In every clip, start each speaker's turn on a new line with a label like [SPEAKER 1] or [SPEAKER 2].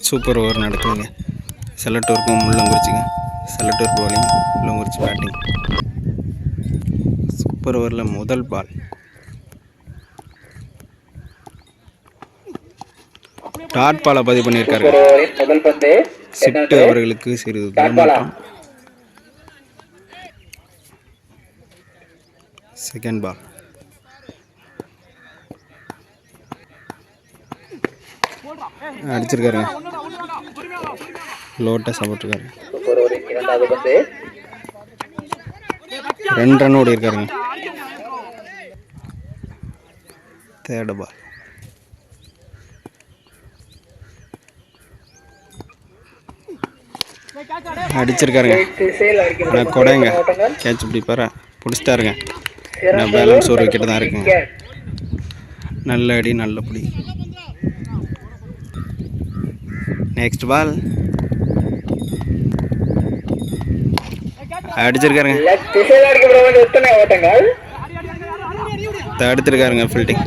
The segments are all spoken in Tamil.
[SPEAKER 1] சூப்பர் ஓவர் நடக்குதுங்க. செல்லட்டூருக்கும் முள்ளங்குறிச்சிக்கும். செல்லட்டூர் பவுலிங், முள்ளங்குறிச்சி பேட்டிங். சூப்பர் ஓவரில் முதல் பால். டாட் பாலை பதிவு பண்ணியிருக்காரு. சிட்டு அவர்களுக்கு சிறிது தூரம். Second ball. அடிச்சிருக்காருங்க. லோட்டஸ் போட்டிருக்காரு. 2 ரன் ஓடி இருக்காருங்க. Third ball. அடிச்சிருக்காருங்க. நான் கொடைங்க கேட்ச் பிடிப்பார பிடிச்சிட்டாருங்க. நான் பேலன்ஸ் ஒரு விக்கெட்டு தான் இருக்குங்க. நல்ல அடி, நல்ல பிடி. Next ball. அடிச்சிருக்காருங்க. தடுத்திருக்காருங்க ஃபீல்டிங்.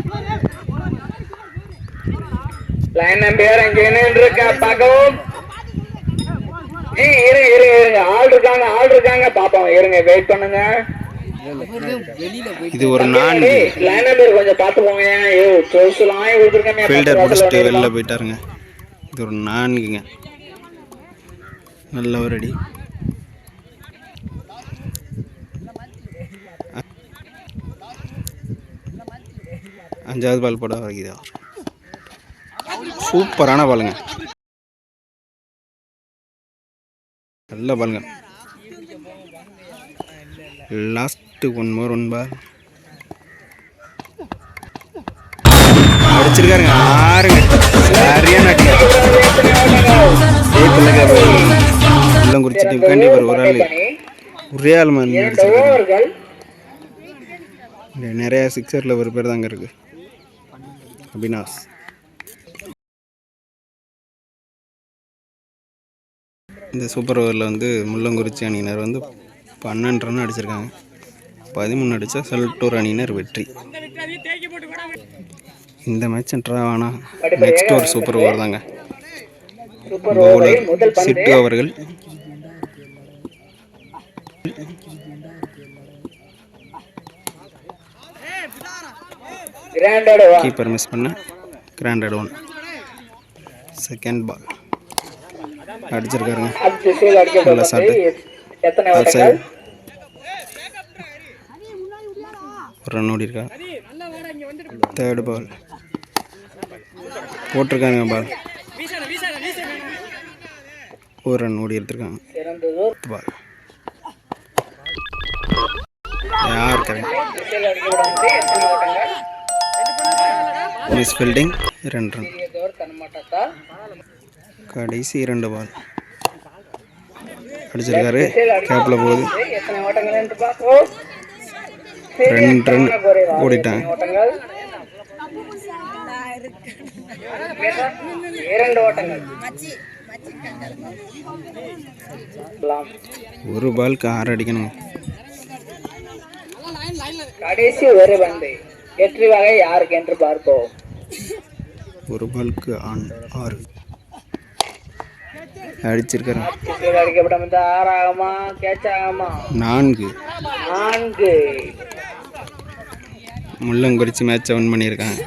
[SPEAKER 2] லைன் நம்பியார் அங்கே நின்றுக்க பாக்கவும். ஆள் இருக்காங்க பாப்போம். இருங்க, வெயிட் பண்ணுங்க.
[SPEAKER 1] இது ஒரு 4.
[SPEAKER 2] லைன் நம்பியார் கொஞ்சம் பாத்து போங்க.
[SPEAKER 1] ஃபீல்டர் பிடிச்சிட்டு வெளில போயிட்டாருங்க. இது ஒரு 4ங்க. நல்ல ஒரு அடி. அஞ்சாவது பால் போட வைக்குதா. சூப்பரான பாலுங்க. நல்ல பாலுங்க. லாஸ்ட் 1 more 1 பால். அடிச்சிருக்காருங்க. 6ங்க. சரியான அடிங்க. முள்ளங்குறிச்சி டீம் கண்டிப்பாக ஒரே ஆள் மாதிரி அடிச்சிருக்காரு. நிறைய சிக்ஸரில் ஒரு பேர் தாங்க இருக்கு. அபினாஷ். இந்த சூப்பர் ஓவரில் வந்து முள்ளங்குறிச்சி அணியினர் வந்து 12 ரன் அடிச்சிருக்காங்க. 13 அடித்தா செல்லட்டூர் அணியினர் வெற்றி. இந்த மேட்ச் ட்ரா ஆனால் நெக்ஸ்ட் ஒரு சூப்பர் ஓவர் தாங்க. பவுலர் சிட்டு அவர்கள் கீப்பர் மிஸ் பண்ண கிராண்டட் 1. Second ball. அடிச்சிருக்காருங்க. நல்ல ஷாட். ஒரு ரன் ஓடி இருக்கா. தேர்ட் பால் போட்டிருக்காங்க. பால் ஒரு ரன் ஓடி எடுத்திருக்காங்க. பால் யார் மிஸ் ஃபீல்டிங். 2 ரன். கடைசி 2 பால். அடிச்சிருக்காரு. கேப்பில் போகுது. 2 ரன் ஓடிட்டாங்க. ஒரு பாலுக்கு 6 அடிக்கணுங்க.
[SPEAKER 2] கடைசி ஒரு பந்து வெற்றி வகை யாருக்கு என்று பார்ப்போம்.
[SPEAKER 1] ஒரு பாலுக்கு 6 அடிச்சிருக்காரு. 4 முள்ளங்குறிச்சி மேட்சை வின் பண்ணியிருக்காங்க.